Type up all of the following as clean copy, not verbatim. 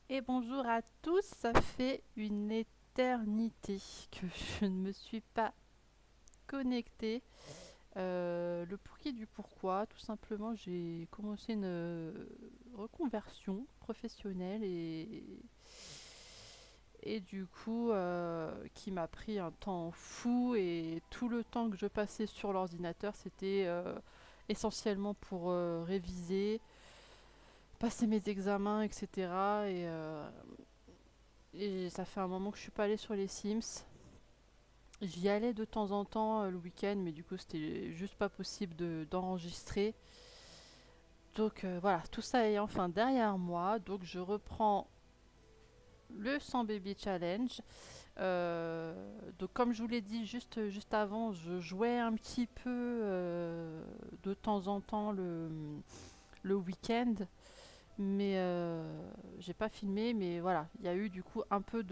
Et bonjour à tous, ça fait une éternité que je ne me suis pas connectée. Le pourquoi du pourquoi, tout simplement j'ai commencé une reconversion professionnelle et du coup qui m'a pris un temps fou et tout le temps que je passais sur l'ordinateur c'était essentiellement pour réviser, passer mes examens, etc. Et ça fait un moment que je suis pas allée sur les Sims. J'y allais de temps en temps le week-end, mais du coup c'était juste pas possible d'enregistrer. Donc voilà, tout ça est enfin derrière moi. Donc je reprends le 100 Baby Challenge. Donc comme je vous l'ai dit juste avant, je jouais un petit peu de temps en temps le week-end. Mais j'ai pas filmé. Mais voilà, il y a eu du coup un peu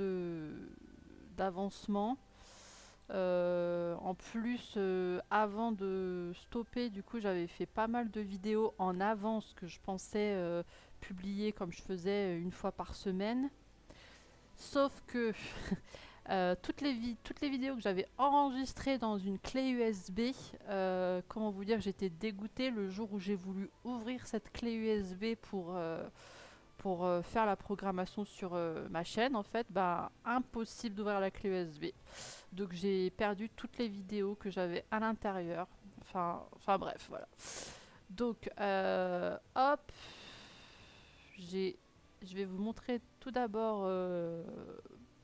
d'avancement. En plus, avant de stopper, du coup, j'avais fait pas mal de vidéos en avance que je pensais publier comme je faisais une fois par semaine. Sauf que toutes les vidéos que j'avais enregistrées dans une clé USB, comment vous dire, j'étais dégoûtée le jour où j'ai voulu ouvrir cette clé USB pour faire la programmation sur ma chaîne. En fait, bah, impossible d'ouvrir la clé USB. Donc j'ai perdu toutes les vidéos que j'avais à l'intérieur. Enfin bref, voilà. Donc hop, j'ai, je vais vous montrer tout d'abord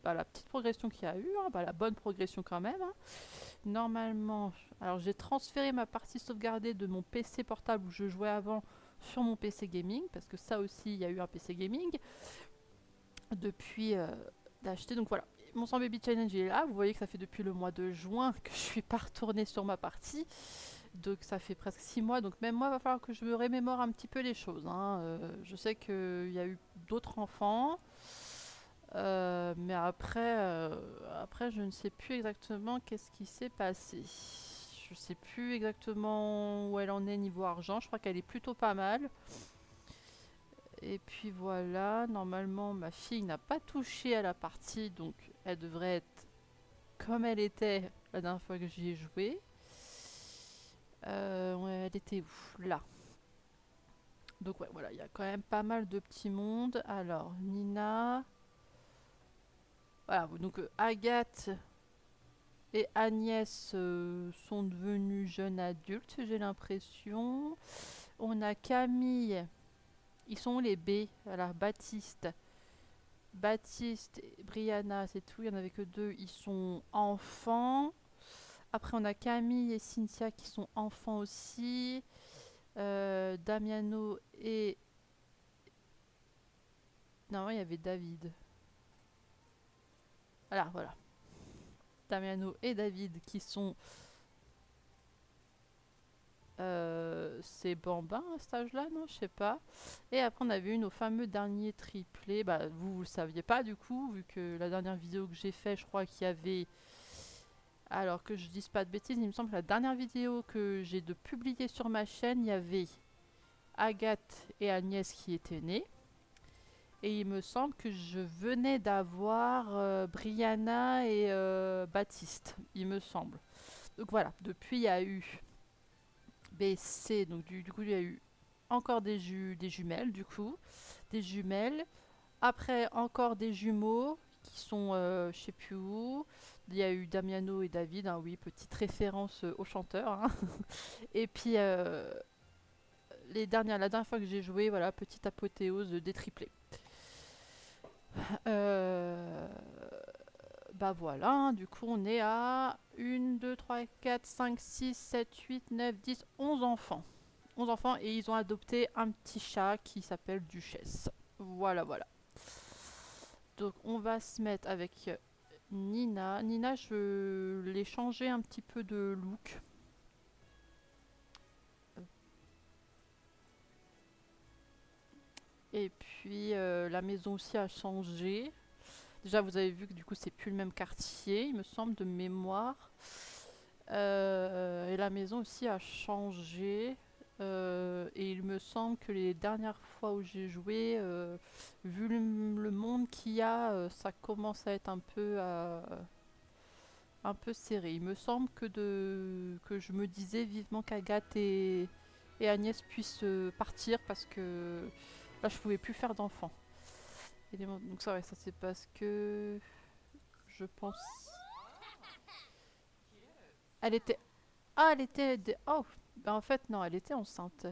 bah, la petite progression qu'il y a eu, hein, bah, la bonne progression quand même, hein. Normalement, alors j'ai transféré ma partie sauvegardée de mon PC portable où je jouais avant sur mon PC gaming, parce que ça aussi, il y a eu un PC gaming depuis d'acheter. Donc voilà, mon 100 Baby Challenge il est là. Vous voyez que ça fait depuis le mois de juin que je suis pas retournée sur ma partie. Donc ça fait presque 6 mois. Donc même moi, il va falloir que je me remémore un petit peu les choses, hein. Je sais qu'il y a eu d'autres enfants. Mais après, je ne sais plus exactement qu'est-ce qui s'est passé. Je sais plus exactement où elle en est niveau argent. Je crois qu'elle est plutôt pas mal. Et puis voilà, normalement ma fille n'a pas touché à la partie, donc elle devrait être comme elle était la dernière fois que j'y ai joué. Ouais, elle était où? Là. Donc ouais, voilà, il y a quand même pas mal de petits mondes. Alors, Nina. Voilà, donc Agathe et Agnès sont devenues jeunes adultes, j'ai l'impression. On a Camille. Ils sont où les B? Alors, Baptiste. Baptiste et Brianna, c'est tout, il n'y en avait que deux, ils sont enfants. Après, on a Camille et Cynthia qui sont enfants aussi. Damiano et. Non, il y avait David. Voilà. Damiano et David qui sont. C'est Bambin à cet âge-là, non? Je sais pas. Et après, on avait eu nos fameux derniers triplés. Bah, vous le saviez pas du coup, vu que la dernière vidéo que j'ai fait, je crois qu'il y avait. Alors que je dise pas de bêtises, il me semble que la dernière vidéo que j'ai de publier sur ma chaîne, il y avait Agathe et Agnès qui étaient nées. Et il me semble que je venais d'avoir Brianna et Baptiste, il me semble. Donc voilà, depuis il y a eu BC, donc du coup il y a eu encore des jumelles, du coup, des jumelles. Après encore des jumeaux qui sont je sais plus où. Il y a eu Damiano et David, hein, oui, petite référence au chanteur, hein. Et puis la dernière fois que j'ai joué, voilà, petite apothéose des triplés. Euh, Bah voilà, hein, du coup on est à 1, 2, 3, 4, 5, 6, 7, 8, 9, 10, 11 enfants. 11 enfants et ils ont adopté un petit chat qui s'appelle Duchesse. Voilà. Donc on va se mettre avec Nina. Nina, je l'ai changé un petit peu de look. Et puis la maison aussi a changé. Déjà vous avez vu que du coup c'est plus le même quartier, il me semble, de mémoire. Et la maison aussi a changé. Et il me semble que les dernières fois où j'ai joué, vu le monde qu'il y a, ça commence à être un peu serré. Il me semble que je me disais vivement qu'Agathe et Agnès puissent partir parce que là je pouvais plus faire d'enfants. Donc ça, ouais, ça c'est parce que je pense. Elle était. Ah, elle était. Oh, ben en fait, non, elle était enceinte.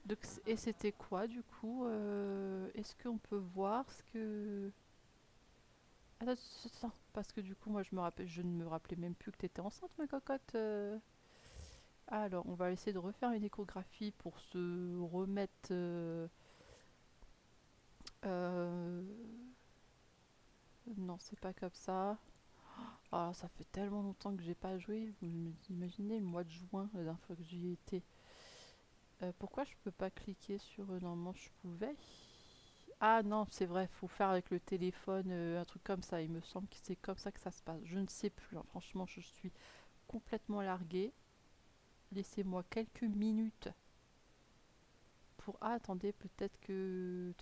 Donc, et c'était quoi du coup est-ce qu'on peut voir ce que. Attends, attends, parce que du coup, moi je ne me rappelais même plus que tu étais enceinte, ma cocotte. Alors, on va essayer de refaire une échographie pour se remettre. Euh, Non, c'est pas comme ça. Ah, ça fait tellement longtemps que j'ai pas joué. Vous imaginez le mois de juin, la dernière fois que j'y étais. Pourquoi je peux pas cliquer sur normalement je pouvais. Ah non, c'est vrai, faut faire avec le téléphone, un truc comme ça. Il me semble que c'est comme ça que ça se passe. Je ne sais plus, hein. Franchement, je suis complètement larguée. Laissez-moi quelques minutes pour. Ah, attendez, peut-être que.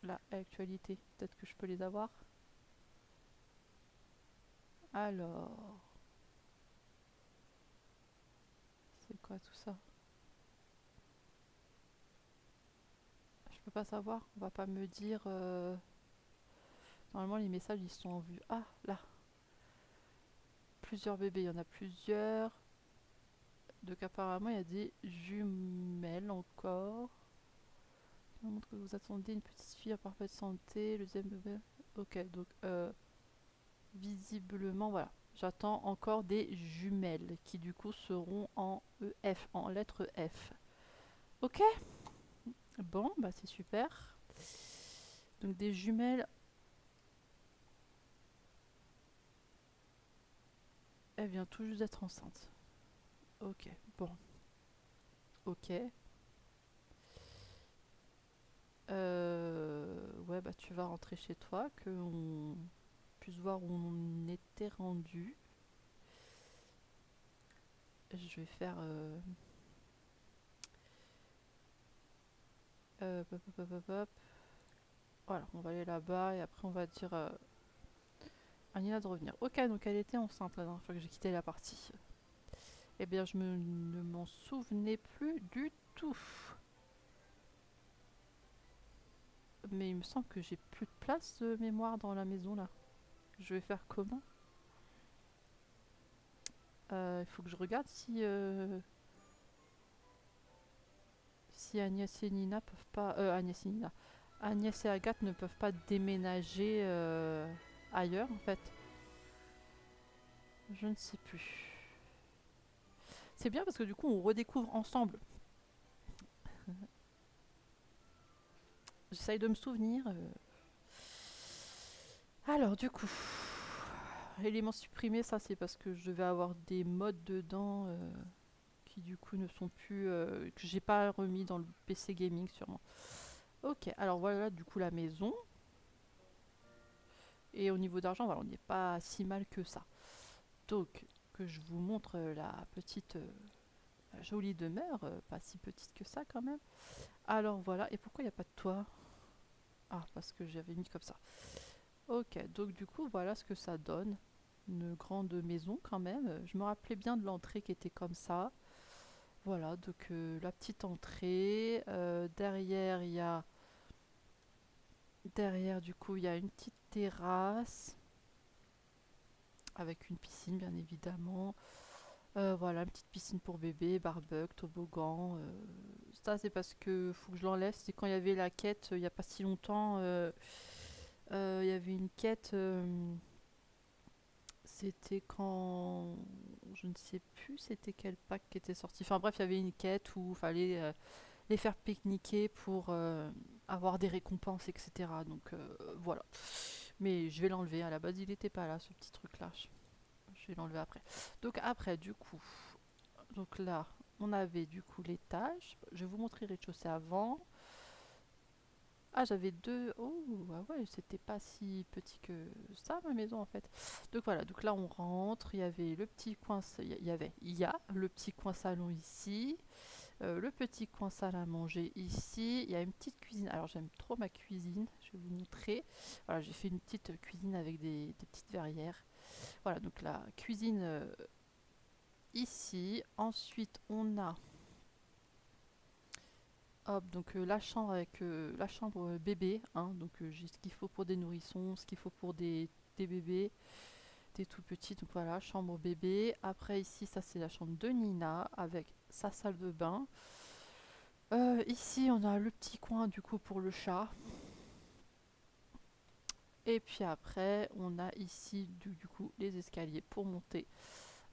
La actualité, peut-être que je peux les avoir. Alors, c'est quoi tout ça? Je peux pas savoir, on va pas me dire. Normalement, les messages ils sont en vue. Ah, là, plusieurs bébés, il y en a plusieurs. Donc, apparemment, il y a des jumelles encore. Ça montre que vous attendez une petite fille en parfaite santé. Le deuxième bébé. Ok, donc, visiblement, voilà. J'attends encore des jumelles qui, du coup, seront en EF, en lettre F. Ok, bon, bah, c'est super. Donc, des jumelles. Elle vient tout juste d'être enceinte. Ok, bon. Ok. Ouais, bah tu vas rentrer chez toi, qu'on puisse voir où on était rendu. Je vais faire. Hop, hop, hop, hop, hop. Voilà, on va aller là-bas et après on va dire à Nina de revenir. Ok, donc elle était enceinte la dernière fois que j'ai quitté la partie. Eh bien, ne m'en souvenais plus du tout. Mais il me semble que j'ai plus de place de mémoire dans la maison là. Je vais faire comment? Il faut que je regarde si Agnès et Nina peuvent pas. Agnès et Nina. Agnès et Agathe ne peuvent pas déménager ailleurs en fait. Je ne sais plus. C'est bien parce que du coup on redécouvre ensemble. J'essaye de me souvenir. Alors du coup, éléments supprimés, ça c'est parce que je vais avoir des modes dedans qui du coup ne sont plus. Que j'ai pas remis dans le PC gaming sûrement. Ok, alors voilà du coup la maison. Et au niveau d'argent, voilà, on n'est pas si mal que ça. Donc, que je vous montre la petite jolie demeure, pas si petite que ça quand même. Alors voilà, et pourquoi il n'y a pas de toit? Ah, parce que j'avais mis comme ça. Ok, donc du coup, voilà ce que ça donne. Une grande maison quand même. Je me rappelais bien de l'entrée qui était comme ça. Voilà, donc la petite entrée. Derrière, il y a. Derrière, du coup, il y a une petite terrasse. Avec une piscine, bien évidemment. Voilà, une petite piscine pour bébé, barbecue, toboggan. Ça, c'est parce que faut que je l'enlève. C'est quand il y avait la quête, il n'y a pas si longtemps. Il y avait une quête. C'était quand. Je ne sais plus c'était quel pack qui était sorti. Enfin bref, il y avait une quête où il fallait les faire pique-niquer pour avoir des récompenses, etc. Donc voilà. Mais je vais l'enlever. À la base, il n'était pas là, ce petit truc-là. Je vais l'enlever après. Donc après, du coup. Donc là, on avait du coup l'étage. Je vais vous montrer le rez-de-chaussée avant. Ah, j'avais deux. Oh, ah ouais, c'était pas si petit que ça, ma maison en fait. Donc voilà, donc là on rentre. Il y avait le petit coin. Il y a le petit coin salon ici. Le petit coin salle à manger ici. Il y a une petite cuisine. Alors j'aime trop ma cuisine. Je vais vous montrer. Voilà, j'ai fait une petite cuisine avec des petites verrières. Voilà, donc la cuisine ici. Ensuite, on a hop, donc la chambre avec la chambre bébé. Hein, donc j'ai ce qu'il faut pour des nourrissons, ce qu'il faut pour des bébés, des tout petits. Donc voilà, chambre bébé. Après ici, ça c'est la chambre de Nina avec sa salle de bain. Ici, on a le petit coin du coup pour le chat. Et puis après, on a ici du coup les escaliers pour monter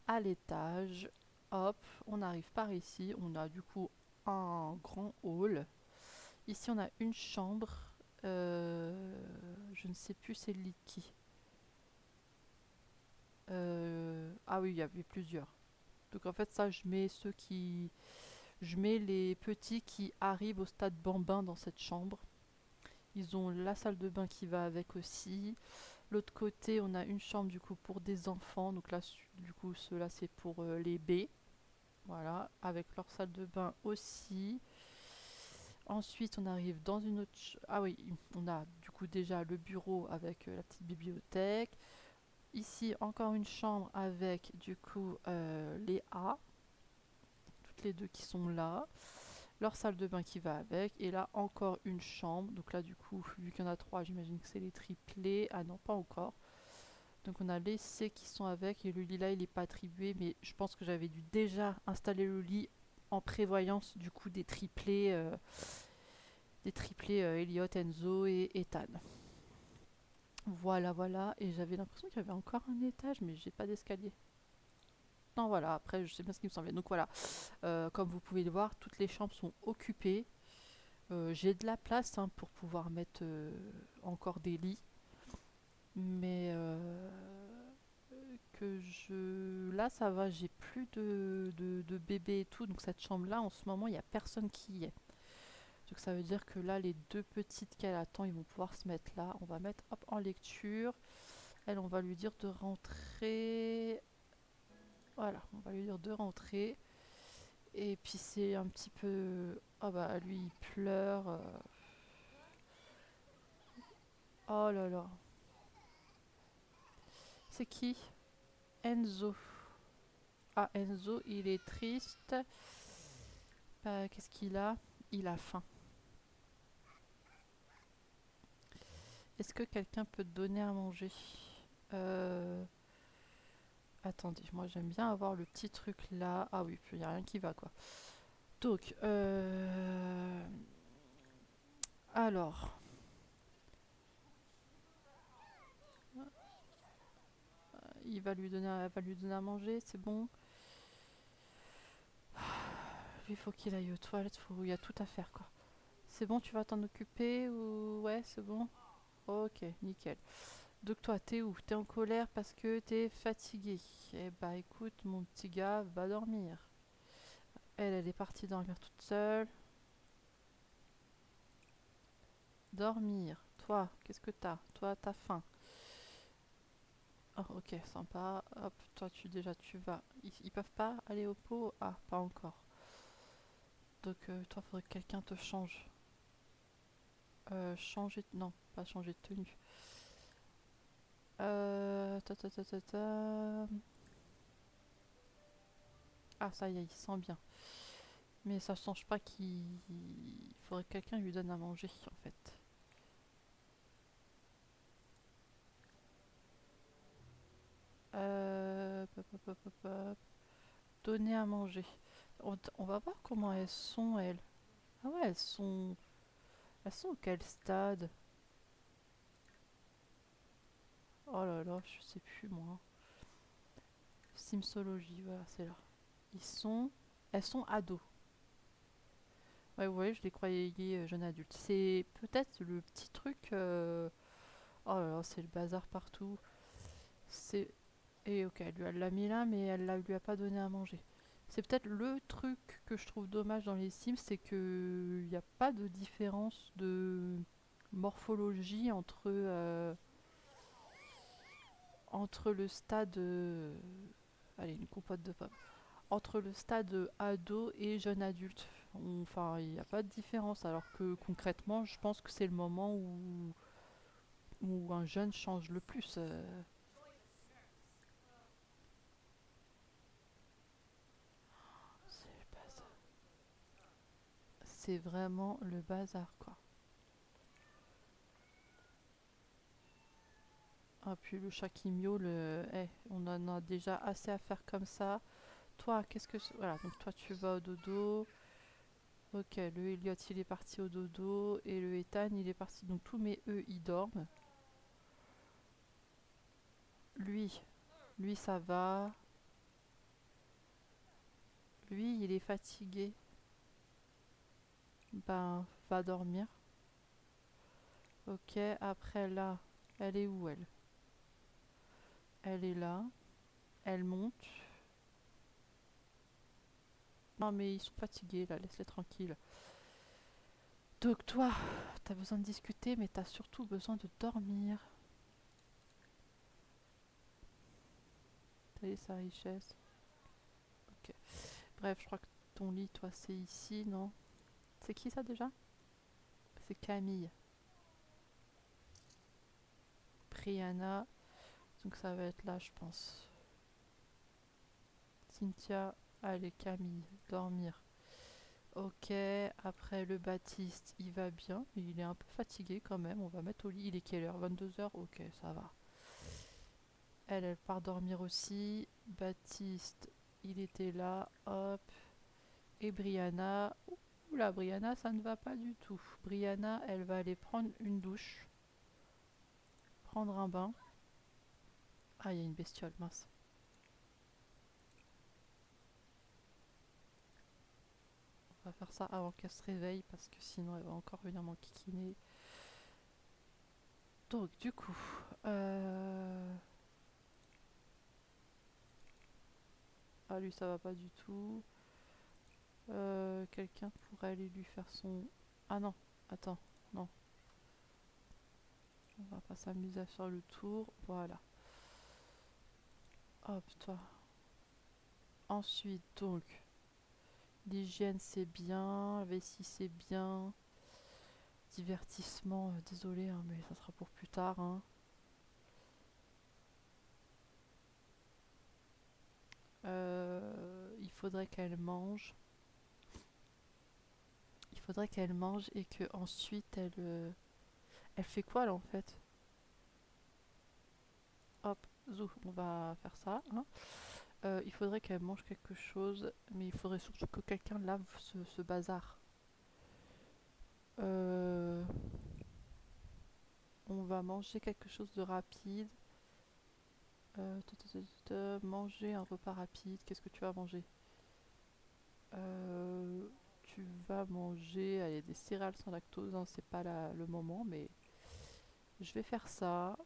à l'étage. Hop, on arrive par ici. On a du coup un grand hall. Ici, on a une chambre. Je ne sais plus c'est le lit de qui. Ah oui, il y avait plusieurs. Donc en fait, ça, je mets ceux qui. Je mets les petits qui arrivent au stade bambin dans cette chambre. Ils ont la salle de bain qui va avec aussi. L'autre côté, on a une chambre du coup pour des enfants. Donc là, du coup, ceux-là, c'est pour les B. Voilà, avec leur salle de bain aussi. Ensuite, on arrive dans une autre... Ah oui, on a du coup déjà le bureau avec la petite bibliothèque. Ici, encore une chambre avec du coup les A. Toutes les deux qui sont là. Leur salle de bain qui va avec. Et là, encore une chambre. Donc là, du coup, vu qu'il y en a trois, j'imagine que c'est les triplés. Ah non, pas encore. Donc on a les C qui sont avec. Et le lit là, il n'est pas attribué. Mais je pense que j'avais dû déjà installer le lit en prévoyance du coup des triplés Elliot, Enzo et Ethan. Voilà, voilà. Et j'avais l'impression qu'il y avait encore un étage, mais j'ai pas d'escalier. Non, voilà. Après, je sais bien ce qui me semblait. Donc voilà. Comme vous pouvez le voir, toutes les chambres sont occupées. J'ai de la place hein, pour pouvoir mettre encore des lits. Mais que je... Là, ça va. J'ai plus de bébés et tout. Donc cette chambre-là, en ce moment, il n'y a personne qui y est. Donc ça veut dire que là, les deux petites qu'elle attend, ils vont pouvoir se mettre là. On va mettre hop, en lecture. Elle, on va lui dire de rentrer. Voilà, on va lui dire de rentrer. Et puis c'est un petit peu... Ah bah lui, il pleure. Oh là là. C'est qui? Enzo. Ah, Enzo, il est triste. Qu'est-ce qu'il a? Il a faim. Est-ce que quelqu'un peut te donner à manger? Euh... Attendez, moi j'aime bien avoir le petit truc là. Ah oui, il n'y a rien qui va quoi. Donc, alors, elle va lui donner à manger, c'est bon. Lui, il faut qu'il aille aux toilettes, il y a tout à faire quoi. C'est bon, tu vas t'en occuper ou... Ouais, c'est bon. Ok, nickel. Donc toi, t'es où? T'es en colère parce que t'es fatigué. Eh bah écoute, mon petit gars, va dormir. Elle est partie dormir toute seule. Dormir. Toi, qu'est-ce que t'as? Toi, t'as faim. Oh, ok, sympa. Hop, toi, tu vas. Ils peuvent pas aller au pot? Ah, pas encore. Donc toi, faudrait que quelqu'un te change. Non, pas changer de tenue. Ta. Ah, ça y est, il sent bien. Mais ça change pas qu'il faudrait que quelqu'un lui donne à manger, en fait. Hop. Donner à manger. On va voir comment elles sont, elles. Ah ouais, elles sont... Elles sont au quel stade? Oh là là, je sais plus, moi. Simsologie, voilà, c'est là. Ils sont... Elles sont ados. Ouais, ouais, je les croyais jeunes adultes. C'est peut-être le petit truc... Oh là là, c'est le bazar partout. C'est... Et ok, elle l'a mis là, mais lui a pas donné à manger. C'est peut-être le truc que je trouve dommage dans les Sims, c'est que il n'y a pas de différence de morphologie entre le stade... Allez, une compote de pommes. entre le stade ado et jeune adulte. Enfin, il n'y a pas de différence, alors que concrètement, je pense que c'est le moment où un jeune change le plus. C'est le bazar. C'est vraiment le bazar, quoi. Ah, puis le chat qui miaule, on en a déjà assez à faire comme ça. Toi, qu'est-ce que... Voilà, donc toi, tu vas au dodo. Ok, le Elliot, il est parti au dodo. Et le Ethan, il est parti. Donc tous mes eux, ils dorment. Lui, lui, ça va. Lui, il est fatigué. Ben, va dormir. Ok, après là, elle est où elle? Elle est là. Elle monte. Non mais ils sont fatigués là, laisse-les tranquilles. Donc toi, t'as besoin de discuter, mais t'as surtout besoin de dormir. T'as sa richesse. Ok. Bref, je crois que ton lit, toi, c'est ici, non? C'est qui ça déjà? C'est Camille. Brianna. Donc ça va être là, je pense. Cynthia. Allez, Camille, dormir. Ok, après le Baptiste, il va bien, mais il est un peu fatigué quand même. On va mettre au lit. Il est quelle heure? 22 h. Ok, ça va. Elle part dormir aussi. Baptiste, il était là. Hop. Et Brianna. Oula, Brianna, ça ne va pas du tout. Brianna, elle va aller prendre une douche. Prendre un bain. Ah, il y a une bestiole, mince. On va faire ça avant qu'elle se réveille parce que sinon elle va encore venir m'enquiquiner. Donc, du coup. Ah, lui, ça va pas du tout. Quelqu'un pourrait aller lui faire son... Ah non, attends, non. On va pas s'amuser à faire le tour. Voilà. Hop, toi. Ensuite, donc, l'hygiène c'est bien, la vessie c'est bien. Divertissement, désolé, hein, mais ça sera pour plus tard, hein. Il faudrait qu'elle mange. Il faudrait qu'elle mange et que ensuite elle fait quoi là en fait? Hop, zou, on va faire ça, hein. Il faudrait qu'elle mange quelque chose, mais il faudrait surtout que quelqu'un lave ce bazar. Euh, on va manger quelque chose de rapide. Manger un repas rapide. Qu'est-ce que tu vas manger? Tu vas manger allez, des céréales sans lactose. Hein, c'est pas le moment, mais je vais faire ça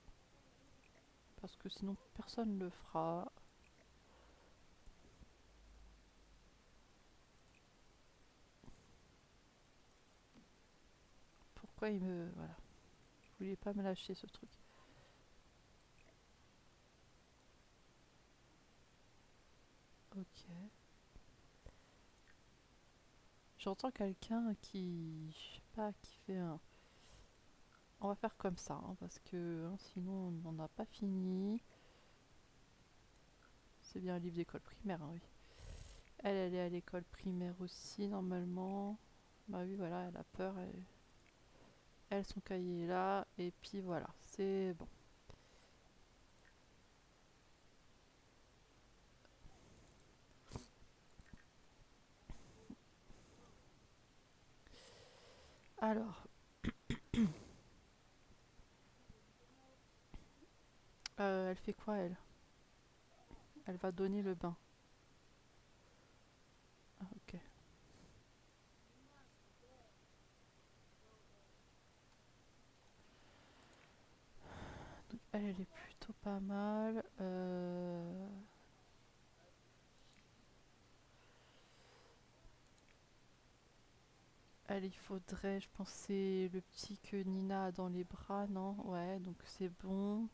parce que sinon personne ne le fera. Pourquoi il me... Voilà. Je voulais pas me lâcher ce truc. Ok. J'entends quelqu'un qui... Je sais pas, qui fait un... On va faire comme ça, hein, parce que hein, sinon on n'en a pas fini. C'est bien un livre d'école primaire, hein, oui. Elle est à l'école primaire aussi, normalement. Bah oui, voilà, elle a peur. Son cahier est là. Et puis voilà, c'est bon. Alors, elle fait quoi, elle? Elle va donner le bain. Ah, ok. Donc, elle est plutôt pas mal. Elle, il faudrait, je pensais, le petit que Nina a dans les bras, non? Ouais, donc c'est bon.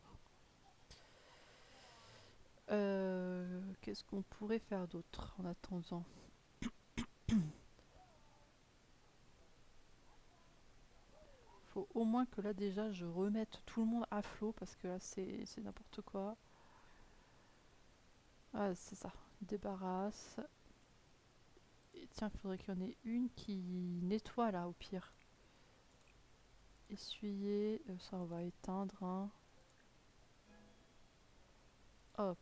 Qu'est-ce qu'on pourrait faire d'autre en attendant? Faut au moins que là déjà je remette tout le monde à flot parce que là c'est n'importe quoi. Ah, c'est ça. Débarrasse. Et tiens, il faudrait qu'il y en ait une qui nettoie là au pire. Essuyer, ça on va éteindre, hein. Hop,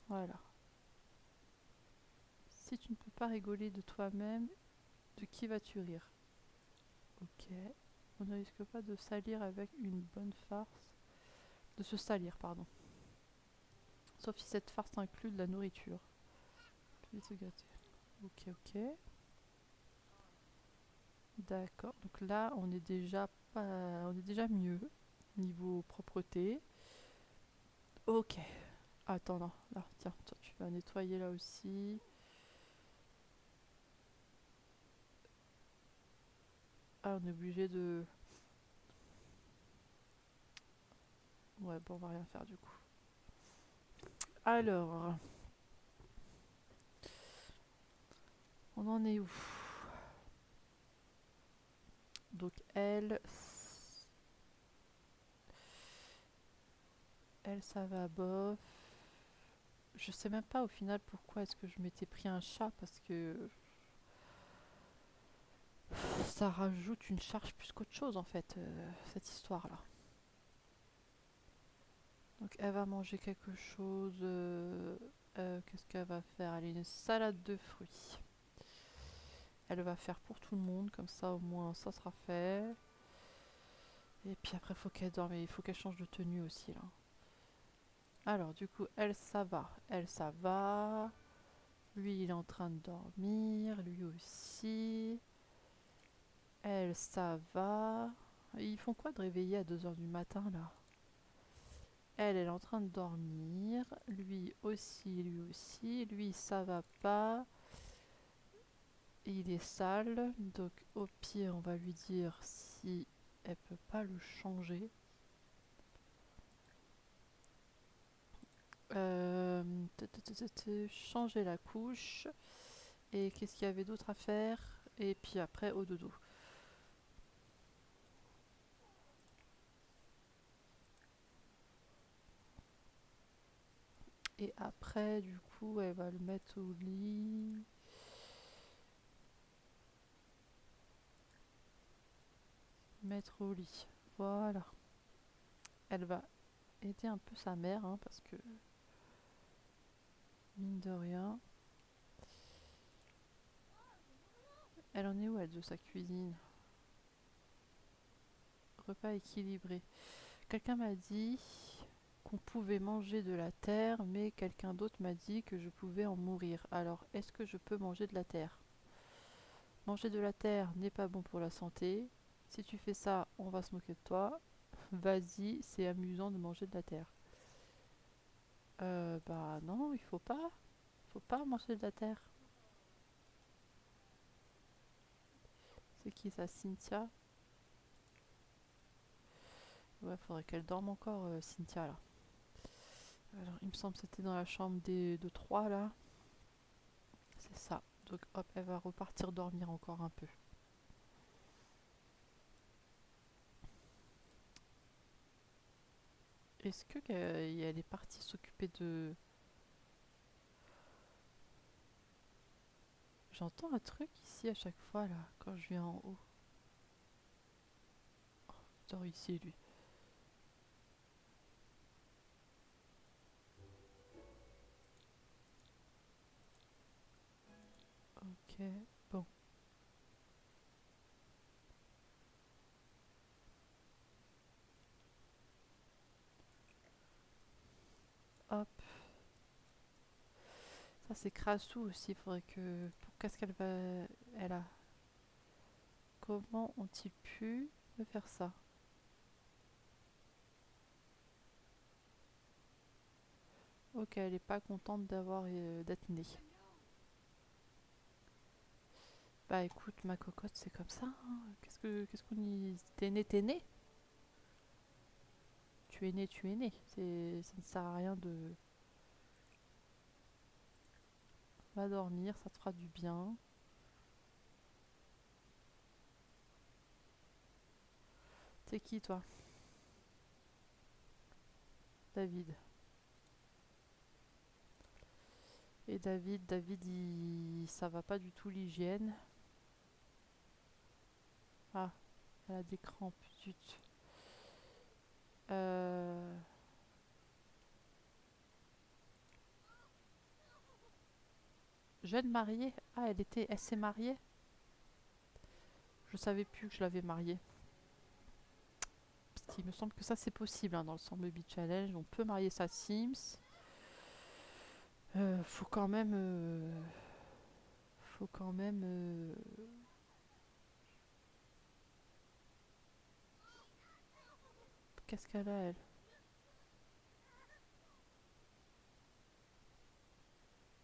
voilà. Si tu ne peux pas rigoler de toi-même, de qui vas-tu rire? Ok. On ne risque pas de salir avec une bonne farce. De se salir, pardon. Sauf si cette farce inclut de la nourriture. Plus vite se gâter. Ok, ok. D'accord. Donc là, on est déjà pas, on est déjà mieux niveau propreté. Ok. Attends, non. Là, tiens, toi, tu vas nettoyer là aussi. Ah, on est obligé de. Ouais, bon, on va rien faire du coup. Alors, on en est où? Donc elle, ça va bof. Je sais même pas au final pourquoi est-ce que je m'étais pris un chat parce que ça rajoute une charge plus qu'autre chose en fait, cette histoire-là. Donc elle va manger quelque chose. Qu'est-ce qu'elle va faire? Elle a une salade de fruits. Elle va faire pour tout le monde, comme ça au moins ça sera fait. Et puis après faut qu'elle dorme, il faut qu'elle change de tenue aussi là. Alors du coup elle ça va, elle ça va. Lui il est en train de dormir, lui aussi. Elle ça va. Ils font quoi de réveiller à 2 heures du matin là? Elle est en train de dormir. Lui aussi, lui aussi. Lui ça va pas. Il est sale. Donc au pire on va lui dire si elle peut pas le changer. Euh, Changer la couche. Et qu'est-ce qu'il y avait d'autre à faire? Et puis après au dodo. Et après du coup elle va le mettre au lit. Mettre au lit. Voilà. Elle va aider un peu sa mère hein, parce que mine de rien. Elle en est où elle de sa cuisine? Repas équilibré. Quelqu'un m'a dit qu'on pouvait manger de la terre, mais quelqu'un d'autre m'a dit que je pouvais en mourir. Alors, est-ce que je peux manger de la terre? Manger de la terre n'est pas bon pour la santé. Si tu fais ça, on va se moquer de toi. Vas-y, c'est amusant de manger de la terre. Bah non, il faut pas. Faut pas manger de la terre. C'est qui ça, Cynthia? Ouais, faudrait qu'elle dorme encore, Cynthia là. Alors, il me semble que c'était dans la chambre de 3 là. C'est ça. Donc hop, elle va repartir dormir encore un peu. Est-ce que elle est partie s'occuper de... J'entends un truc ici à chaque fois là, quand je viens en haut. Il dort ici lui. Ok, bon. Hop. Ça c'est Crassou aussi, faudrait que... Qu'est-ce qu'elle va... Elle a... Comment ont-ils pu me faire ça? Ok, elle est pas contente d'être née. Bah écoute, ma cocotte, c'est comme ça, hein. Qu'est-ce qu'on y... T'es né. Tu es né, tu es né. Ça ne sert à rien de... Va dormir, ça te fera du bien. T'es qui toi? David. Et David, ça va pas du tout l'hygiène. Ah, elle a des crampes, zut. Euh... Jeune mariée? Ah, elle s'est mariée? Je savais plus que je l'avais mariée. Parce qu'il me semble que ça c'est possible hein, dans le Sans Baby Challenge. On peut marier sa Sims. Faut quand même. Faut quand même. Qu'est-ce qu'elle a elle?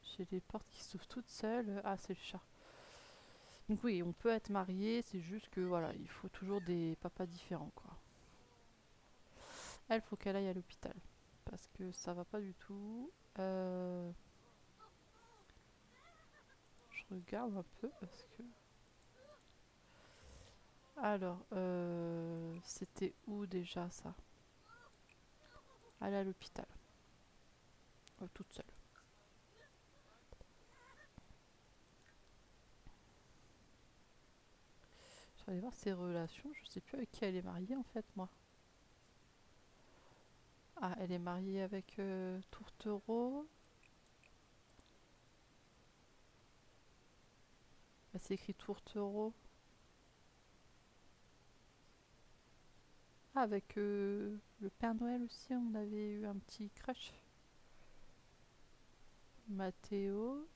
J'ai les portes qui s'ouvrent toutes seules. Ah, c'est le chat. Donc oui, on peut être marié, c'est juste que voilà, il faut toujours des papas différents quoi. Elle, faut qu'elle aille à l'hôpital parce que ça va pas du tout. Je regarde un peu parce que. Alors, c'était où déjà ça? Aller à l'hôpital, toute seule. Je vais aller voir ses relations. Je sais plus avec qui elle est mariée en fait, moi. Ah, elle est mariée avec Tourtereau. Bah, c'est écrit Tourtereau. Ah, avec le Père Noël aussi, on avait eu un petit crush. Mathéo.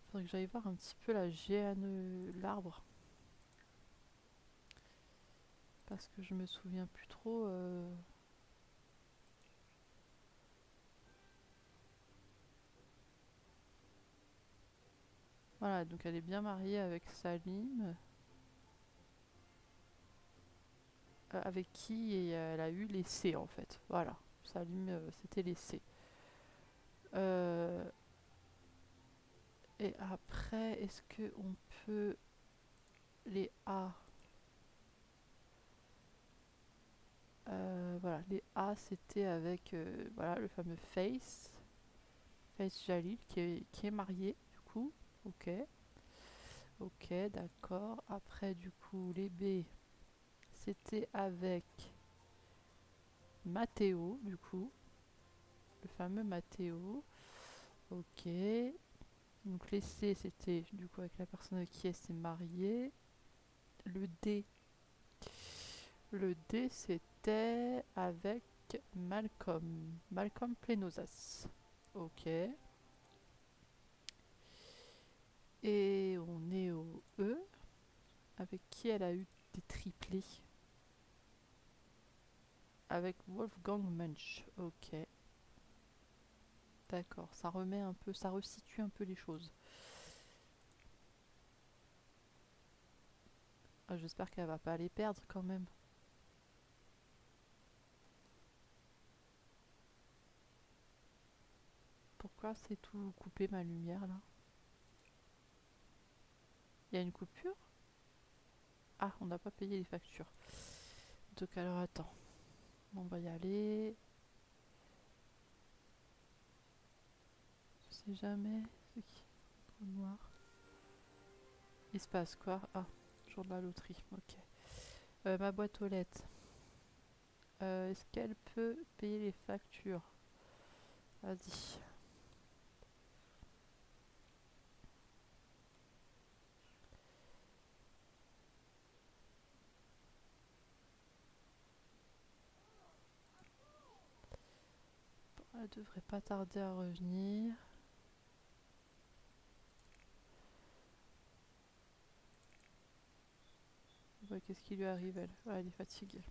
Faudrait que j'aille voir un petit peu la géane, l'arbre. Parce que je me souviens plus trop. Voilà, donc elle est bien mariée avec Salim. Avec qui elle a eu les C en fait. Voilà. Salim, c'était les C. Euh, et après, est-ce que on peut les A? Voilà, les A c'était avec voilà, le fameux Face Jalil qui est marié du coup. Ok, ok, d'accord. Après du coup les B c'était avec Matteo du coup, le fameux Matteo. Ok. Donc les C c'était du coup avec la personne avec qui elle s'est mariée. Le D, le D c'était avec Malcolm Plenosas. Ok. Et on est au E, avec qui elle a eu des triplés. Avec Wolfgang Munch. Ok. D'accord. Ça remet un peu, ça resitue un peu les choses. Ah, j'espère qu'elle va pas les perdre quand même. Pourquoi c'est tout coupé ma lumière là? Il y a une coupure? Ah, on n'a pas payé les factures. Donc alors attends. On va y aller. Je sais jamais. C'est qui? Noir. Il se passe quoi? Ah, jour de la loterie. Ok. Ma boîte aux lettres. Est-ce qu'elle peut payer les factures? Vas-y. Elle devrait pas tarder à revenir. Ouais, qu'est-ce qui lui arrive elle? Ouais, elle est fatiguée.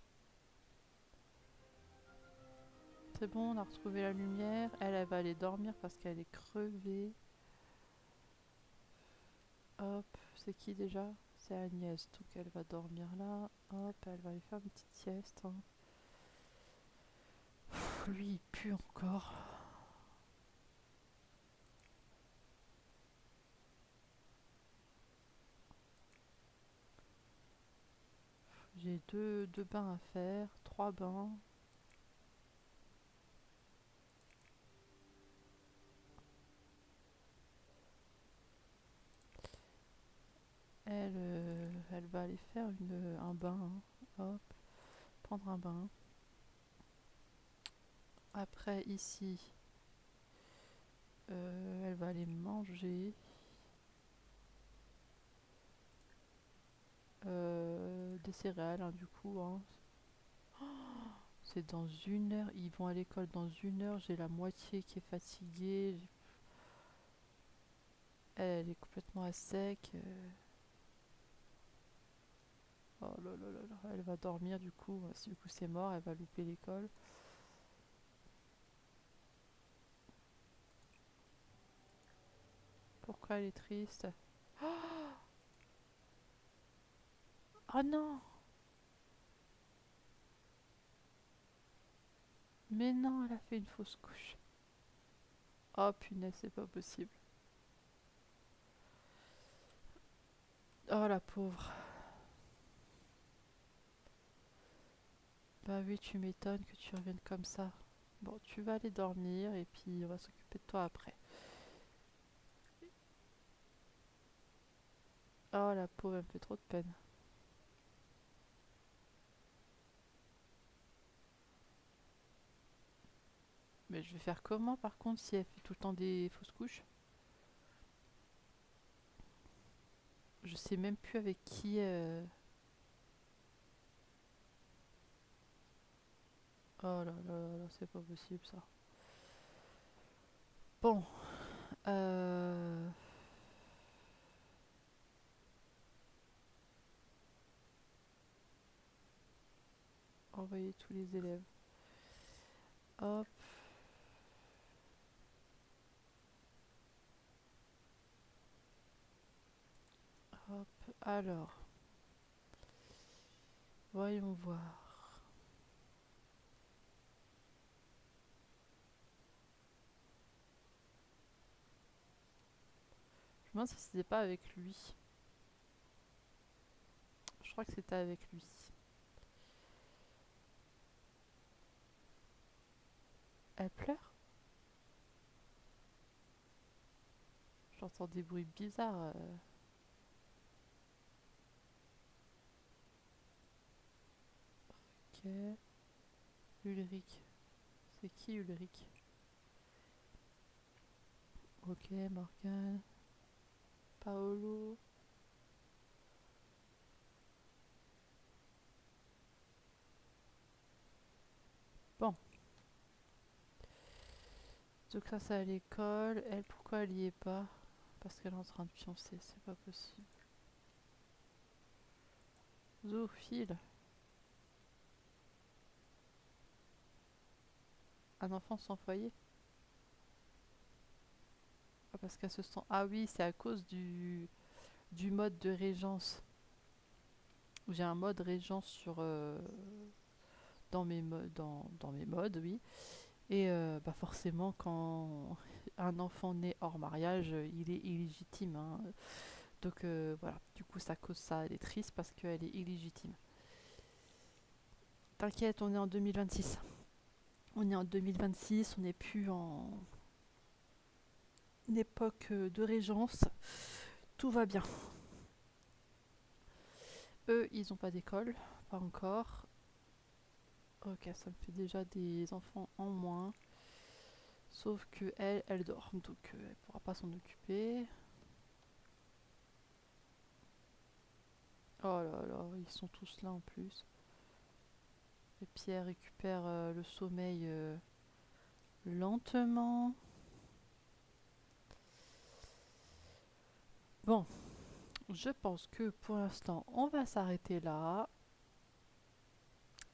C'est bon, on a retrouvé la lumière. Elle va aller dormir parce qu'elle est crevée. Hop, c'est qui déjà? C'est Agnès, donc elle va dormir là. Hop, elle va aller faire une petite sieste, hein. Lui, il pue encore. J'ai deux bains à faire, trois bains. Elle va aller faire un bain, hein. Hop, prendre un bain. Après, ici, elle va aller manger. Des céréales, hein, du coup, hein. C'est dans une heure. Ils vont à l'école dans une heure. J'ai la moitié qui est fatiguée. Elle est complètement à sec. Oh là là là là. Elle va dormir du coup. Du coup, c'est mort. Elle va louper l'école. Pourquoi elle est triste? Oh non! Mais non, elle a fait une fausse couche. Oh punaise, c'est pas possible. Oh la pauvre. Bah oui, tu m'étonnes que tu reviennes comme ça. Bon, tu vas aller dormir et puis on va s'occuper de toi après. Oh la pauvre, elle me fait trop de peine. Mais je vais faire comment par contre si elle fait tout le temps des fausses couches? Je sais même plus avec qui. Oh là là là là, c'est pas possible ça. Bon, euh... envoyer tous les élèves. Hop, hop. Alors, voyons voir. Je me demande si c'était pas avec lui. Je crois que c'était avec lui. Elle pleure? J'entends des bruits bizarres. Ok. Ulrich. C'est qui Ulrich? Ok, Morgan. Paolo. Bon, donc ça c'est à l'école. Elle, pourquoi elle y est pas? Parce qu'elle est en train de pioncer, c'est pas possible. Zoophile. Un enfant sans foyer? Ah, parce qu'elle se sent... Ah oui, c'est à cause du mode de régence. J'ai un mode régence dans mes modes, oui. Et bah forcément, quand un enfant naît hors mariage, il est illégitime, hein. Donc voilà, du coup ça cause ça, elle est triste parce qu'elle est illégitime. T'inquiète, on est en 2026. On est en 2026, on n'est plus en époque de régence. Tout va bien. Eux, ils ont pas d'école, pas encore. Ok, ça me fait déjà des enfants en moins. Sauf que elle dort, donc elle pourra pas s'en occuper. Oh là là, ils sont tous là en plus. Et Pierre récupère le sommeil lentement. Bon, je pense que pour l'instant, on va s'arrêter là.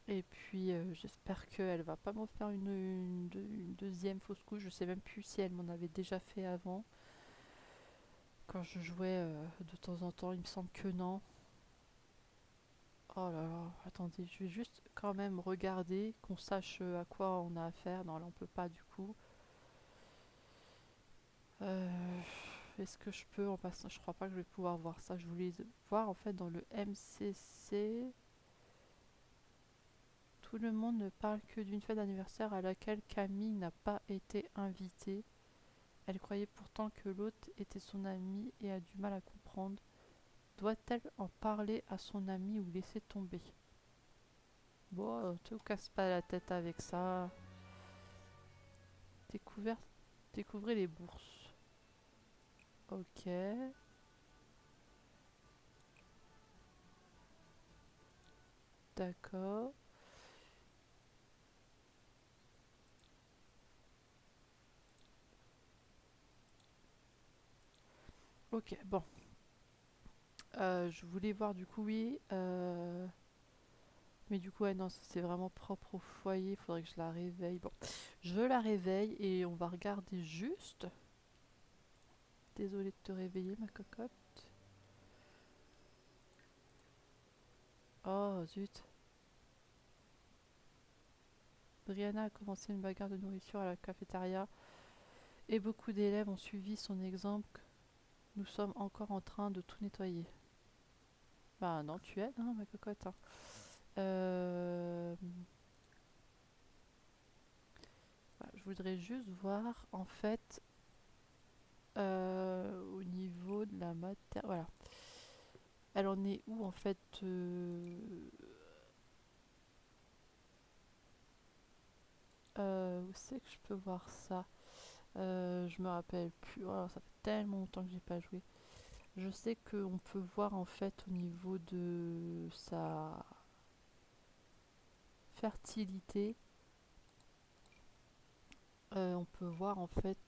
Et puis, j'espère qu'elle va pas m'en faire une deuxième fausse couche. Je sais même plus si elle m'en avait déjà fait avant. Quand je jouais de temps en temps, il me semble que non. Oh là là, attendez, je vais juste quand même regarder, qu'on sache à quoi on a affaire. Non, là on peut pas du coup. Euh, Est-ce que je peux en passant? Je crois pas que je vais pouvoir voir ça. Je voulais voir en fait dans le MCC. Tout le monde ne parle que d'une fête d'anniversaire à laquelle Camille n'a pas été invitée. Elle croyait pourtant que l'autre était son ami et a du mal à comprendre. Doit-elle en parler à son ami ou laisser tomber? Bon, te casse pas la tête avec ça. Découvert... Découvrez les bourses. Ok. D'accord. Ok, bon. Je voulais voir du coup, oui. Mais du coup, ouais, non, ça, c'est vraiment propre au foyer. Il faudrait que je la réveille. Bon, je la réveille et on va regarder juste. Désolée de te réveiller, ma cocotte. Oh, zut. Brianna a commencé une bagarre de nourriture à la cafétéria et beaucoup d'élèves ont suivi son exemple. Nous sommes encore en train de tout nettoyer. Bah non, tu aides, hein, ma cocotte, hein. Euh, je voudrais juste voir, en fait, au niveau de la matière. Voilà. Elle en est où, en fait où c'est que je peux voir ça? Je me rappelle plus. Oh, ça fait tellement longtemps que j'ai pas joué. Je sais qu'on peut voir en fait au niveau de sa fertilité, on peut voir en fait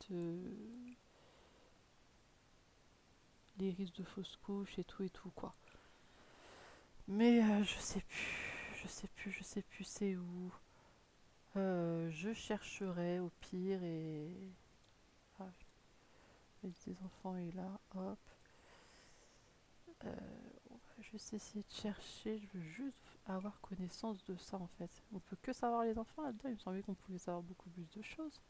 les risques de fausses couches et tout quoi. Mais je sais plus, je sais plus c'est où. Je chercherai au pire et ah, le des enfants est là, hop. On va juste essayer de chercher. Je veux juste avoir connaissance de ça en fait. On peut que savoir les enfants là-dedans. Il me semblait qu'on pouvait savoir beaucoup plus de choses.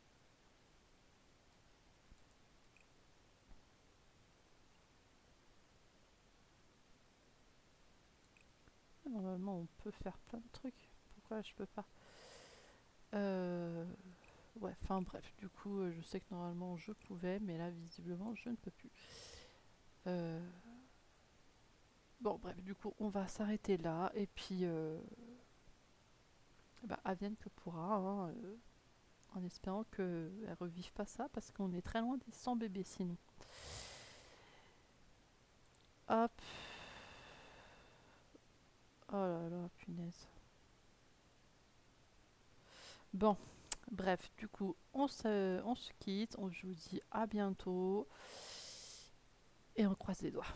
Normalement, on peut faire plein de trucs. Pourquoi je peux pas? euh... Ouais, enfin bref, du coup, je sais que normalement je pouvais, mais là, visiblement, je ne peux plus. Euh... Bon, bref, du coup, on va s'arrêter là, et puis, bah, advienne que pourra, hein, en espérant qu'elle revive pas ça, parce qu'on est très loin des 100 bébés sinon. Hop. Oh là là, punaise. Bon, bref, du coup, on se quitte, je vous dis à bientôt, et on croise les doigts.